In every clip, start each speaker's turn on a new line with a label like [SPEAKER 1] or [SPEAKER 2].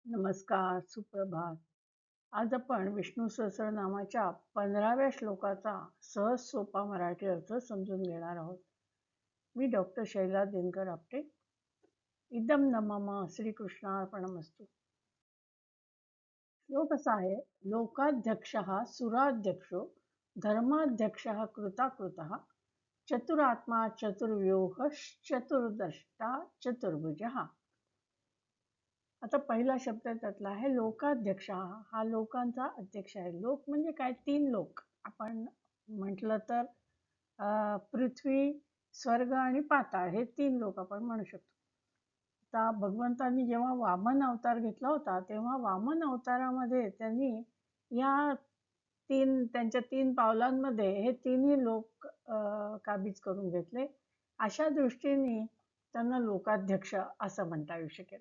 [SPEAKER 1] नमस्कार, सुप्रभात. आज आपण विष्णू सहस्रनामाच्या 15व्या श्लोकाचा सहज सोपा मराठी अर्थ समजून घेणार आहोत. मी डॉक्टर शैला दिनकर आपटे. इदं न मम श्रीकृष्णार्पणमस्तु. श्लोक असा आहे, लोकाध्यक्षः सुराध्यक्षो धर्माध्यक्षः कृताकृतः चतुरात्मा चतुर्व्यूहश्चतुर्दष्टा चतुर्भुजः. आता पहिला शब्द त्यातला आहे लोकाध्यक्ष. हा लोकांचा अध्यक्ष आहे. लोक म्हणजे काय? 3 लोक. आपण म्हटलं तर पृथ्वी, स्वर्ग आणि पाताळ हे 3 लोक आपण म्हणू शकतो. आता भगवंतांनी जेव्हा वामन अवतार घेतला होता तेव्हा वामन अवतारामध्ये त्यांनी या त्यांच्या 3 पावलांमध्ये हे तिन्ही लोक काबीज करून घेतले. अशा दृष्टीने त्यांना लोकाध्यक्ष असं म्हणता येऊ शकेल.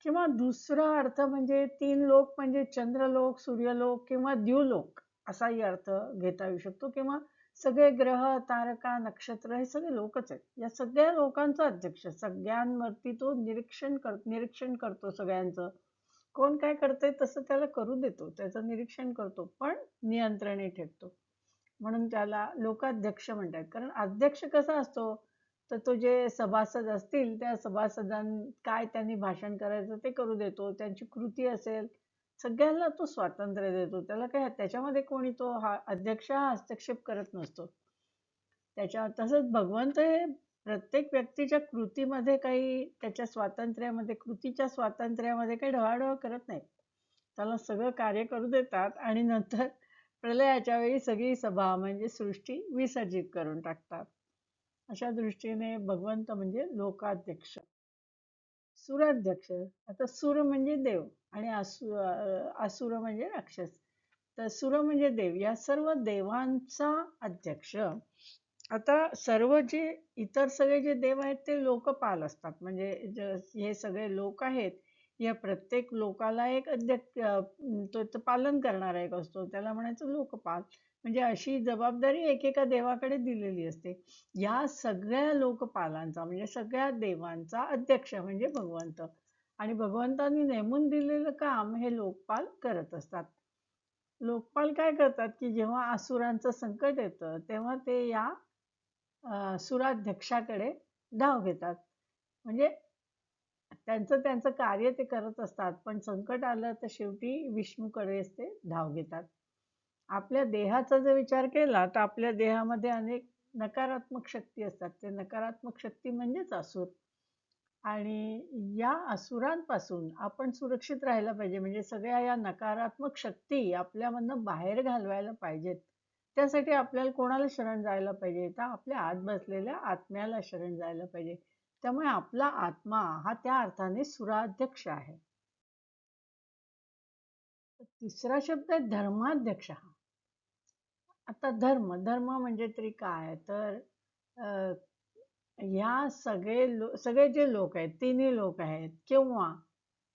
[SPEAKER 1] किंवा दुसरा अर्थ म्हणजे 3 लोक म्हणजे चंद्रलोक, सूर्यलोक किंवा द्युलोक असाही अर्थ घेता येऊ शकतो. किंवा सगळे ग्रह, तारका, नक्षत्र हे सगळे लोकच आहेत. या सगळ्या लोकांचा अध्यक्ष, सगळ्यांवरती तो निरीक्षण करतो सगळ्यांचं. कोण काय करतंय तसं त्याला करू देतो, त्याचं निरीक्षण करतो, पण नियंत्रणी ठेवतो. म्हणून त्याला लोकाध्यक्ष म्हणतात. कारण अध्यक्ष कसा असतो, तर तो जे सभासद असतील त्या काय त्यांनी भाषण करायचं ते करू देतो. त्यांची कृती असेल सगळ्यांना तो स्वातंत्र्य देतो. त्याला काय त्याच्यामध्ये कोणी अध्यक्ष हा हस्तक्षेप करत नसतो. तसंच भगवंत हे प्रत्येक व्यक्तीच्या कृतीमध्ये काही त्याच्या स्वातंत्र्यामध्ये कृतीच्या स्वातंत्र्यामध्ये काही ढवळाढवळ करत नाही. त्याला सगळं कार्य करू देतात आणि नंतर प्रलयाच्या वेळी सगळी सभा म्हणजे सृष्टी विसर्जित करून टाकतात. अशा दृष्टीने भगवंत म्हणजे लोकाध्यक्ष. सुराध्यक्ष, आता सुर म्हणजे देव आणि असुर म्हणजे राक्षस. तर सुर म्हणजे देव, या सर्व देवांचा अध्यक्ष. आता सर्व जे इतर सगळे जे देव आहेत ते लोकपाल असतात. म्हणजे हे सगळे लोक आहेत, या प्रत्येक लोकाला एक अध्यक्ष तो पालन करणारा एक असतो, त्याला म्हणायचं लोकपाल. म्हणजे अशी जबाबदारी एकेका देवाकडे दिलेली असते. या सगळ्या लोकपालांचा म्हणजे सगळ्या देवांचा अध्यक्ष म्हणजे भगवंत. आणि भगवंतांनी नेमून दिलेलं काम हे लोकपाल करत असतात. लोकपाल काय करतात की जेव्हा असुरांचं संकट येतं तेव्हा ते या सुराध्यक्षाकडे धाव घेतात. म्हणजे त्यांचं कार्य ते करत असतात, पण संकट आलं तर शेवटी विष्णूकडेच ते धाव घेतात. आपल्या देहाचा जर विचार केला तर आपल्या देहामध्ये अनेक नकारात्मक शक्ती असतात. ते नकारात्मक शक्ती म्हणजेच असुर. आणि या असुरांपासून आपण सुरक्षित राहायला पाहिजे. म्हणजे सगळ्या या नकारात्मक शक्ती आपल्यामधनं बाहेर घालवायला पाहिजेत. त्यासाठी आपल्याला कोणाला शरण जायला पाहिजे? तर आपल्या आत बसलेल्या आत्म्याला शरण जायला पाहिजे. त्यामुळे आपला आत्मा हा त्या अर्थाने सुराध्यक्ष आहे. तिसरा शब्द आहे धर्माध्यक्ष. आता धर्म म्हणजे तरी काय? तर या सगळे जे लोक आहेत, तिन्ही लोक आहेत किंवा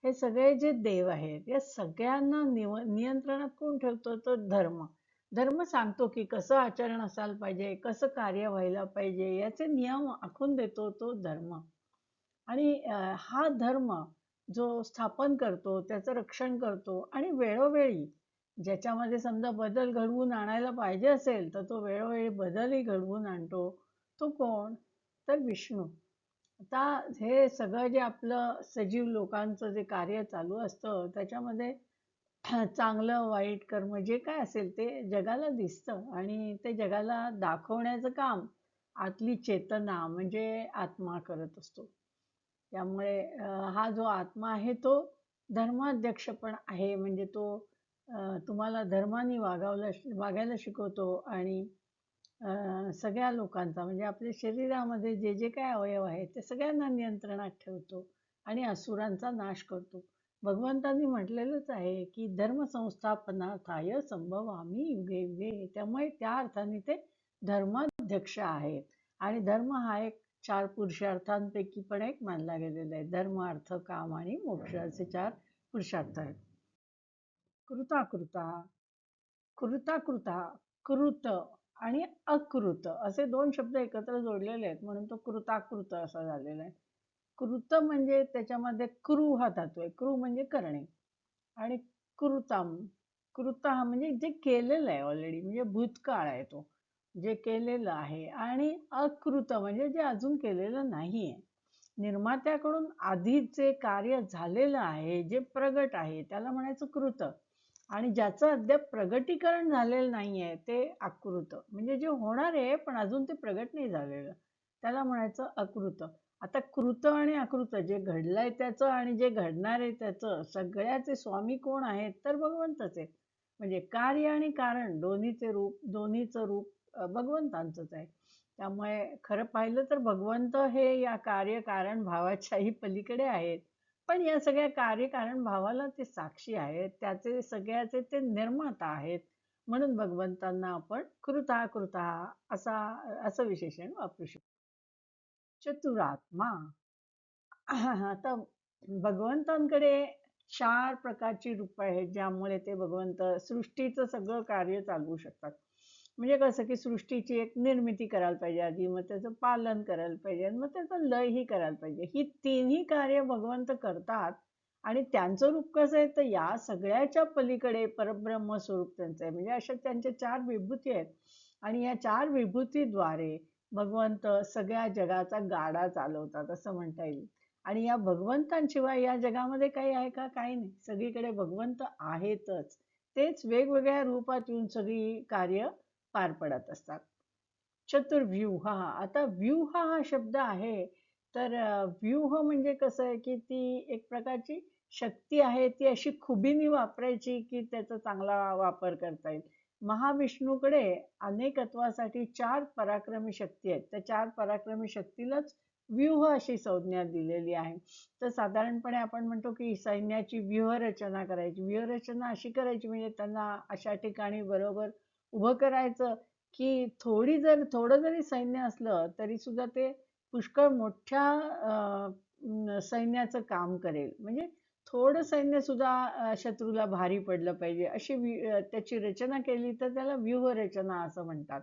[SPEAKER 1] हे सगळे जे देव आहेत, या सगळ्यांना नियंत्रणात कोण ठेवतो? तो धर्म. धर्म सांगतो की कसं आचरण असायला पाहिजे, कसं कार्य व्हायला पाहिजे, याचे नियम आखून देतो तो धर्म. आणि हा धर्म जो स्थापन करतो, त्याचं रक्षण करतो आणि वेळोवेळी ज्याच्यामध्ये समजा बदल घडवून आणायला पाहिजे असेल तर तो वेळोवेळी बदलही घडवून आणतो. तो कोण? तर विष्णू. आता हे सगळं जे आपलं सजीव लोकांचं जे कार्य चालू असतं त्याच्यामध्ये चांगलं वाईट कर्म जे काय असेल ते जगाला दिसतं आणि ते जगाला दाखवण्याचं काम आतली चेतना म्हणजे आत्मा करत असतो. त्यामुळे हा जो आत्मा आहे तो धर्माध्यक्ष पण आहे. म्हणजे तो तुम्हाला धर्माने वागायला शिकवतो आणि सगळ्या लोकांचा म्हणजे आपल्या शरीरामध्ये जे जे काय अवयव आहेत ते सगळ्यांना नियंत्रणात ठेवतो आणि असुरांचा नाश करतो. भगवंतांनी म्हटलेलंच आहे की धर्म संस्थापनार्थाय संभवामी युगे युगे. त्यामुळे त्या अर्थाने ते धर्माध्यक्ष आहेत. आणि धर्म हा एक 4 पुरुषार्थांपैकी पण एक मानला गेलेला आहे. धर्म, अर्थ, काम आणि मोक्ष असे 4 पुरुषार्थ आहेत. कृताकृता, कृताकृता, कृत आणि अकृत असे 2 शब्द एकत्र जोडलेले आहेत म्हणून तो कृताकृत असा झालेला आहे. कृत म्हणजे त्याच्यामध्ये क्रू हा धातू आहे. क्रू म्हणजे करणे आणि कृतम, कृत हा म्हणजे जे केलेलं आहे ऑलरेडी, म्हणजे भूतकाळ आहे तो, जे केलेलं आहे. आणि अकृत म्हणजे जे अजून केलेलं नाहीये. निर्मात्याकडून आधीचे कार्य झालेलं आहे, जे प्रगट आहे, त्याला म्हणायचं कृत. आणि ज्याचं अद्याप प्रगटीकरण झालेलं नाहीये ते अकृत. म्हणजे जे होणार आहे पण अजून ते प्रगट नाही झालेलं, त्याला म्हणायचं अकृत. आता कृत आणि अकृत, जे घडलंय त्याचं आणि जे घडणार आहे त्याचं, सगळ्याचे स्वामी कोण आहेत तर भगवंतच आहेत. म्हणजे कार्य आणि कारण दोन्हीचं रूप भगवंतांचंच आहे. त्यामुळे खरं पाहिलं तर भगवंत हे या कार्य कारण भावाच्याही पलीकडे आहेत. पण या सगळ्या कार्यकारण भावाला ते साक्षी आहेत, त्याचे सगळ्याचे ते निर्माता आहेत. म्हणून भगवंतांना आपण कृता कृता असं विशेषण वापरू शकतो. चतुरात्मा. आता भगवंतांकडे 4 प्रकारची रूपं आहेत, ज्यामुळे ते भगवंत सृष्टीचं सगळं कार्य चालवू शकतात. म्हणजे कसं की सृष्टीची एक निर्मिती करायला पाहिजे आधी, मग त्याचं पालन करायला पाहिजे आणि मग त्याचं लयही करायला पाहिजे. ही तिन्ही कार्य भगवंत करतात. आणि त्यांचं रूप कसं आहे तर या सगळ्याच्या पलीकडे परब्रह्म स्वरूप त्यांचं आहे. म्हणजे अशा त्यांच्या 4 विभूती आहेत आणि या 4 विभूतीद्वारे भगवंत सगळ्या जगाचा गाडा चालवतात असं म्हणता येईल. आणि या भगवंतांशिवाय या जगामध्ये काही आहे का? काही नाही. सगळीकडे भगवंत आहेतच. तेच वेगवेगळ्या रूपात येऊन सगळी कार्य पार पडत असतात. चतुर्व्यूह. आता व्यूह हा शब्द आहे तर व्यूह म्हणजे कसं आहे की ती एक प्रकारची शक्ती आहे, ती अशी खुबीने वापरायची की त्याचा चांगला वापर करता येईल. महाविष्णूकडे अनेकत्वासाठी 4 पराक्रमी शक्ती आहेत. त्या 4 पराक्रमी शक्तीलाच व्यूह अशी संज्ञा दिलेली आहे. तर साधारणपणे आपण म्हणतो की सैन्याची व्यूहरचना करायची. व्यूहरचना अशी करायची म्हणजे त्यांना अशा ठिकाणी बरोबर उभं करायचं की थोडं जरी सैन्य असलं तरी सुद्धा ते पुष्कळ मोठ्या सैन्याचं काम करेल. म्हणजे थोडं सैन्य सुद्धा शत्रूला भारी पडलं पाहिजे अशी त्याची रचना केली तर त्याला व्यूहरचना असं म्हणतात.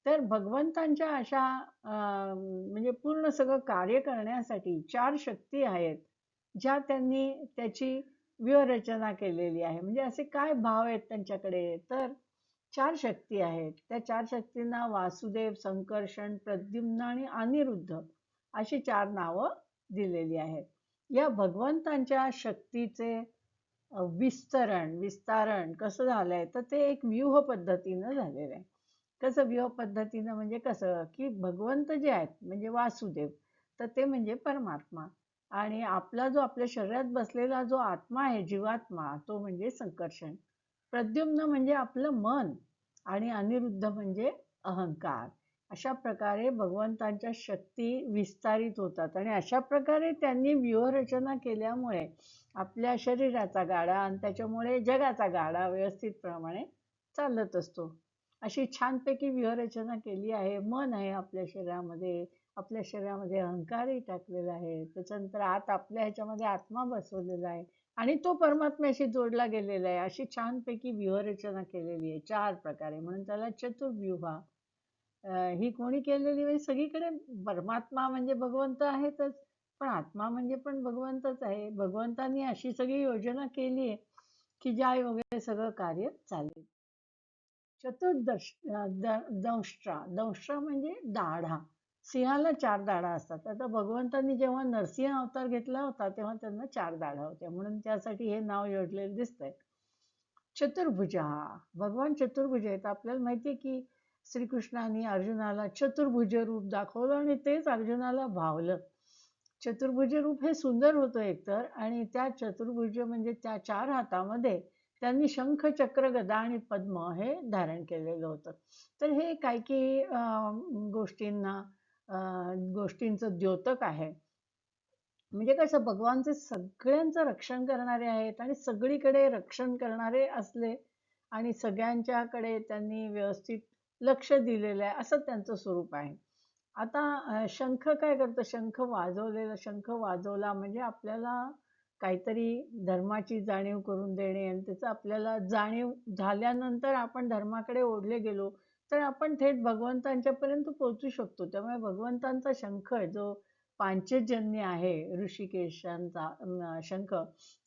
[SPEAKER 1] तर भगवंतांच्या अशा म्हणजे पूर्ण सगळं कार्य करण्यासाठी 4 शक्ती आहेत, ज्या त्यांनी त्याची व्यूहरचना केलेली आहे. म्हणजे असे काय भाव आहेत त्यांच्याकडे तर 4 शक्ती आहेत. त्या 4 शक्तींना वासुदेव, संकर्षण, प्रद्युम्न आणि अनिरुद्ध अशी 4 नावं दिलेली आहेत. या भगवंतांच्या शक्तीचे विस्तारण कसं झालंय तर ते एक व्यूह पद्धतीनं झालेलं आहे. कसं व्यूह पद्धतीनं म्हणजे कसं की भगवंत जे आहेत म्हणजे वासुदेव, तर ते म्हणजे परमात्मा. आणि आपला जो आपल्या शरीरात बसलेला जो आत्मा आहे, जीवात्मा, तो म्हणजे संकर्षण. प्रद्युम्न म्हणजे आपलं मन आणि अनिरुद्ध म्हणजे अहंकार. अशा प्रकारे भगवंतांच्या शक्ती विस्तारित होतात आणि अशा प्रकारे त्यांनी व्यूहरचना केल्यामुळे आपल्या शरीराचा गाडा आणि त्याच्यामुळे जगाचा गाडा व्यवस्थितप्रमाणे चालत असतो. अशी छानपैकी व्यूहरचना केली आहे. मन आहे आपल्या शरीरामध्ये, आपल्या शरीरामध्ये अहंकारही टाकलेला आहे. त्याच्यानंतर आत आपल्या ह्याच्यामध्ये आत्मा बसवलेला आहे आणि तो परमात्म्याशी जोडला गेलेला आहे. अशी छानपैकी व्यूहरचना केलेली आहे 4 प्रकारे, म्हणून त्याला चतुर्व्यूह. ही कोणी केलेली म्हणजे सगळीकडे परमात्मा म्हणजे भगवंत आहेतच, पण आत्मा म्हणजे पण भगवंतच आहे. भगवंतांनी अशी सगळी योजना केली आहे की ज्या योगे सगळं कार्य चालेल. दंष्ट्रा म्हणजे दाढा. सिंहाला 4 दाढा असतात. आता भगवंतांनी जेव्हा नरसिंह अवतार घेतला होता तेव्हा त्यांना 4 दाढा होत्या, म्हणून त्यासाठी हे नाव योजलेलं दिसतंय. चतुर्भुजा. भगवान चतुर्भुज आहेत. आपल्याला माहिती आहे की श्रीकृष्णाने अर्जुनाला चतुर्भुज रूप दाखवलं आणि तेच अर्जुनाला भावलं. चतुर्भुज रूप हे सुंदर होतं एकतर, आणि त्या चतुर्भुज म्हणजे त्या 4 हातामध्ये त्यांनी शंख, चक्र, गदा आणि पद्म हे धारण केलेलं होतं. तर हे काही गोष्टींचं द्योतक आहे. म्हणजे कसं भगवानचे सगळ्यांचं रक्षण करणारे आहेत आणि सगळीकडे रक्षण करणारे असले आणि सगळ्यांच्याकडे त्यांनी व्यवस्थित लक्ष दिलेलं आहे असं त्यांचं स्वरूप आहे. आता शंख काय करतं? शंख वाजवला म्हणजे आपल्याला काहीतरी धर्माची जाणीव करून देणे आणि त्याचं आपल्याला जाणीव झाल्यानंतर आपण धर्माकडे ओढले गेलो तर आपण थेट भगवंतांच्यापर्यंत पोहोचू शकतो. त्यामुळे भगवंतांचा शंख जो पांचजन्य आहे ऋषिकेशांचा शंख,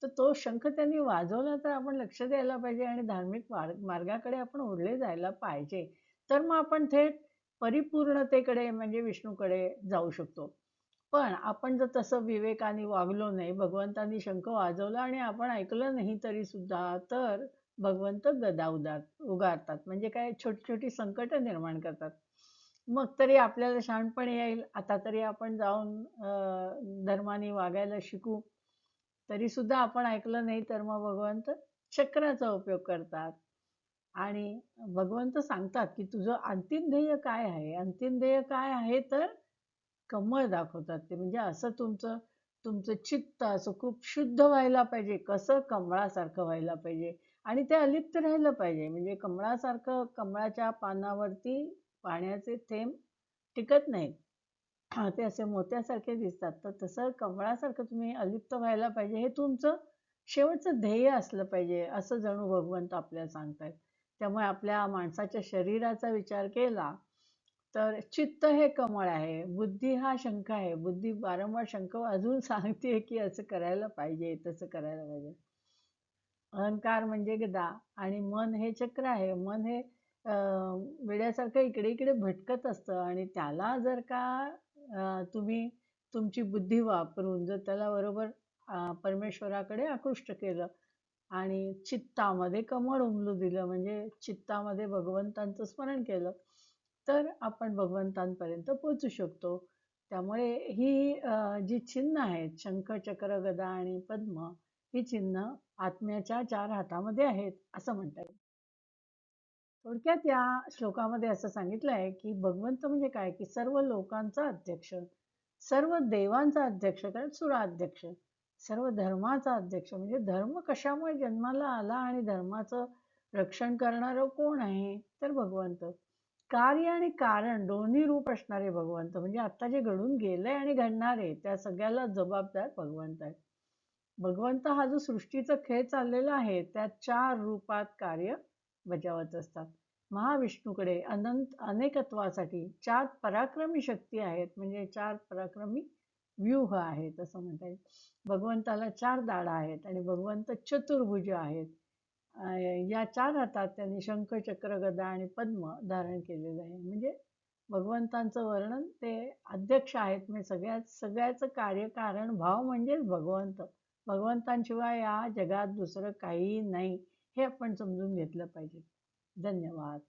[SPEAKER 1] तर तो शंख त्यांनी वाजवला तर आपण लक्ष द्यायला पाहिजे आणि धार्मिक मार्गाकडे आपण ओढले जायला पाहिजे. तर मग आपण थेट परिपूर्णतेकडे म्हणजे विष्णूकडे जाऊ शकतो. पण आपण जर तसं विवेकाने वागलो नाही, भगवंतांनी शंख वाजवला आणि आपण ऐकलं नाही तरी सुद्धा, तर भगवंत गदा उगारतात. म्हणजे काय छोटी-छोटी संकटं निर्माण करतात. मग तरी आपल्याला शहाणपण येईल, आता तरी आपण जाऊन धर्माने वागायला शिकू. तरी सुद्धा आपण ऐकलं नाही तर मग भगवंत चक्राचा उपयोग करतात. आणि भगवंत सांगतात, की तुझं अंतिम ध्येय काय आहे? अंतिम ध्येय काय आहे तर कमळ दाखवतात ते. म्हणजे असं तुमचं तुमचं चित्त असं खूप शुद्ध व्हायला पाहिजे. कसं? कमळासारखं व्हायला पाहिजे आणि ते अलिप्त राहिलं पाहिजे. म्हणजे कमळासारखं कमळाच्या पानावरती पाण्याचे थेंब टिकत नाहीत. हां, ते असे मोत्यासारखे दिसतात. तर तसं कमळासारखं तुम्ही अलिप्त व्हायला पाहिजे. हे तुमचं शेवटचं ध्येय असलं पाहिजे, असं जणू भगवंत आपल्याला सांगतायत. त्यामुळे आपल्या माणसाच्या शरीराचा विचार केला तर चित्त हे कमळ आहे, बुद्धी हा शंख आहे. बुद्धी वारंवार शंख वाजवून सांगते की असं करायला पाहिजे, तसं करायला पाहिजे. अहंकार म्हणजे गदा आणि मन हे चक्र आहे. मन हे वेड्यासारखं इकडे-इकडे भटकत असतं आणि त्याला जर का तुम्ही तुमची बुद्धी वापरून जर त्याला बरोबर परमेश्वराकडे आकृष्ट केलं आणि चित्तामध्ये कमळ उमलू दिलं म्हणजे चित्तामध्ये भगवंतांचं स्मरण केलं, तर आपण भगवंतांपर्यंत पोहोचू शकतो. त्यामुळे ही जी चिन्ह आहेत शंख, चक्र, गदा आणि पद्म ही चिन्ह आत्म्याच्या 4 हातामध्ये आहेत, असं म्हणता येईल. थोडक्यात या श्लोकामध्ये असं सांगितलं आहे, की भगवंत म्हणजे काय, की सर्व लोकांचा अध्यक्ष, सर्व देवांचा अध्यक्ष, कारण सुराध्यक्ष, सर्व धर्माचा अध्यक्ष. म्हणजे धर्म कशामुळे जन्माला आला आणि धर्माचं रक्षण करणारं कोण आहे? तर भगवंत. कार्य आणि कारण दोन्ही रूप असणारे भगवंत. म्हणजे आता जे घडून गेलंय आणि घडणार आहे, त्या सगळ्याला जबाबदार भगवंत आहेत. भगवंत हा जो सृष्टीचा खेळ चाललेला आहे, त्या 4 रूपात कार्य बजावत असतात. महाविष्णूकडे अनंत अनेकत्वासाठी 4 पराक्रमी शक्ती आहेत, म्हणजे 4 पराक्रमी व्यूह आहेत असं म्हणता येईल. भगवंताला 4 दाढा आहेत आणि भगवंत चतुर्भुज आहेत. या 4 हातात त्यांनी शंख, चक्र, गदा आणि पद्म धारण केलेलं आहे. म्हणजे भगवंतांचं वर्णन ते अध्यक्ष आहेत. म्हणजे सगळ्याचं कार्यकारण भाव म्हणजेच भगवंत. भगवंतांशिवाय या जगात दुसरं काहीही नाही, हे आपण समजून घेतलं पाहिजे. धन्यवाद.